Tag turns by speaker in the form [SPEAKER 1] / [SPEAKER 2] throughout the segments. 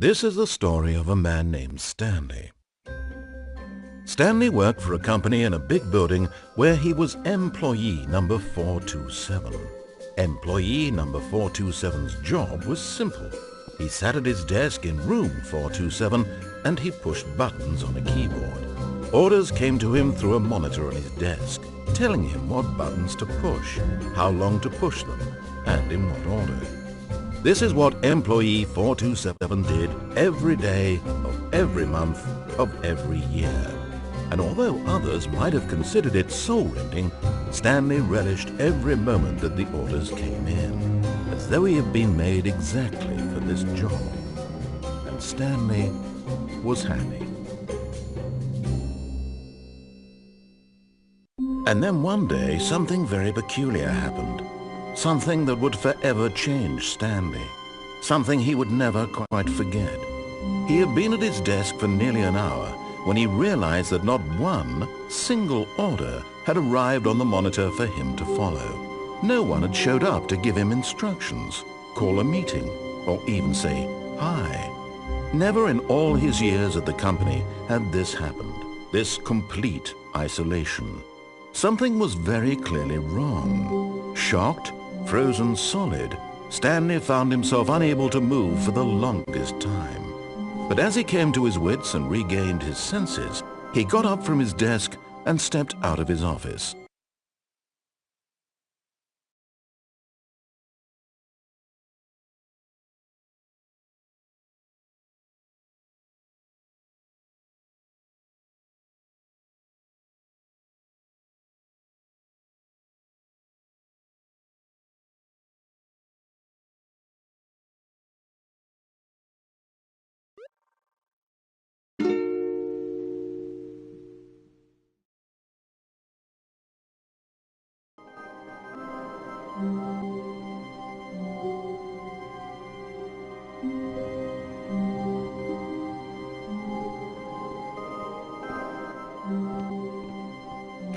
[SPEAKER 1] This is the story of a man named Stanley. Stanley worked for a company in a big building where he was employee number 427. Employee number 427's job was simple. He sat at his desk in room 427 and he pushed buttons on a keyboard. Orders came to him through a monitor on his desk, telling him what buttons to push, how long to push them, and in what order. This is what employee 427 did every day of every month of every year. And although others might have considered it soul-rending, Stanley relished every moment that the orders came in, as though he had been made exactly for this job. And Stanley was happy. And then one day, something very peculiar happened. Something that would forever change Stanley. Something he would never quite forget. He had been at his desk for nearly an hour when he realized that not one single order had arrived on the monitor for him to follow. No one had showed up to give him instructions, call a meeting, or even say hi. Never in all his years at the company had this happened, this complete isolation. Something was very clearly wrong. Shocked, frozen solid, Stanley found himself unable to move for the longest time. But as he came to his wits and regained his senses, he got up from his desk and stepped out of his office.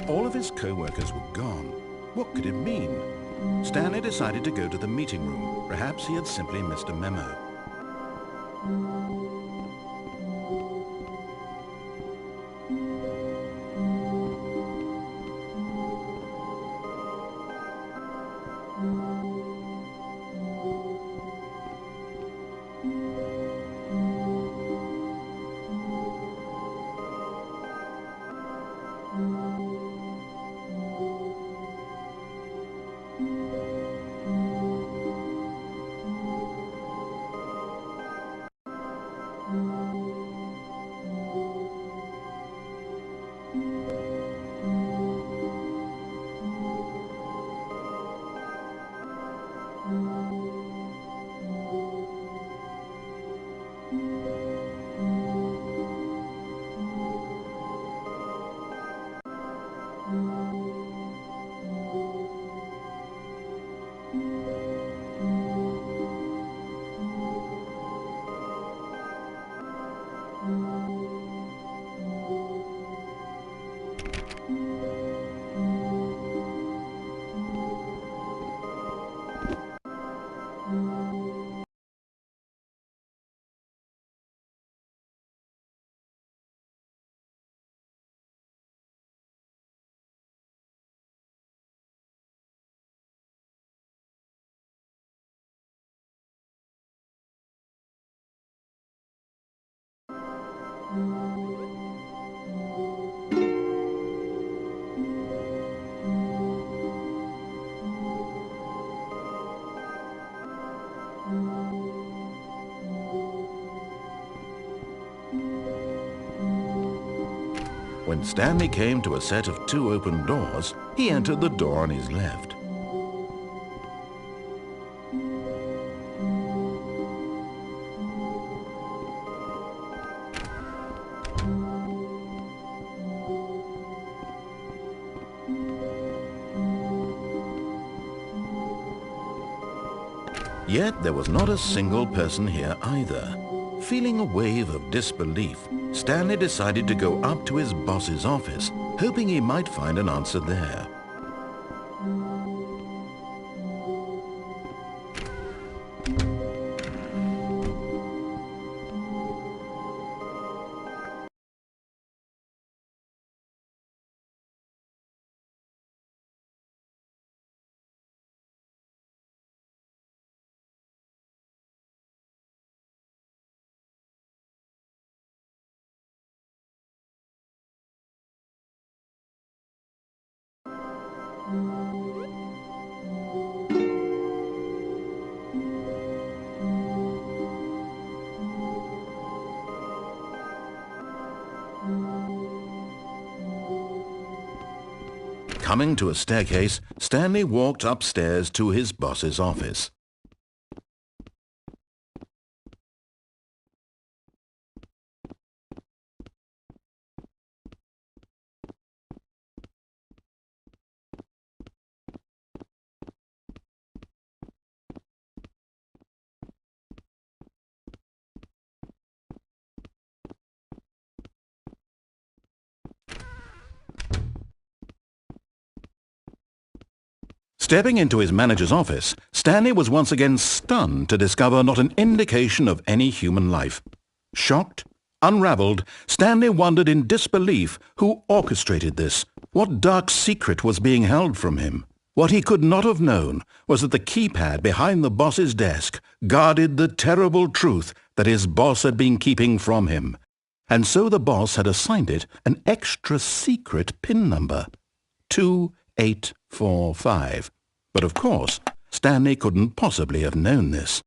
[SPEAKER 1] All of his co-workers were gone. What could it mean? Stanley decided to go to the meeting room. Perhaps he had simply missed a memo. When Stanley came to a set of 2 open doors, he entered the door on his left. Yet there was not a single person here either. Feeling a wave of disbelief, Stanley decided to go up to his boss's office, hoping he might find an answer there. Coming to a staircase, Stanley walked upstairs to his boss's office. Stepping into his manager's office, Stanley was once again stunned to discover not an indication of any human life. Shocked, unraveled, Stanley wondered in disbelief who orchestrated this, what dark secret was being held from him. What he could not have known was that the keypad behind the boss's desk guarded the terrible truth that his boss had been keeping from him. And so the boss had assigned it an extra secret PIN number, 2845. But of course, Stanley couldn't possibly have known this.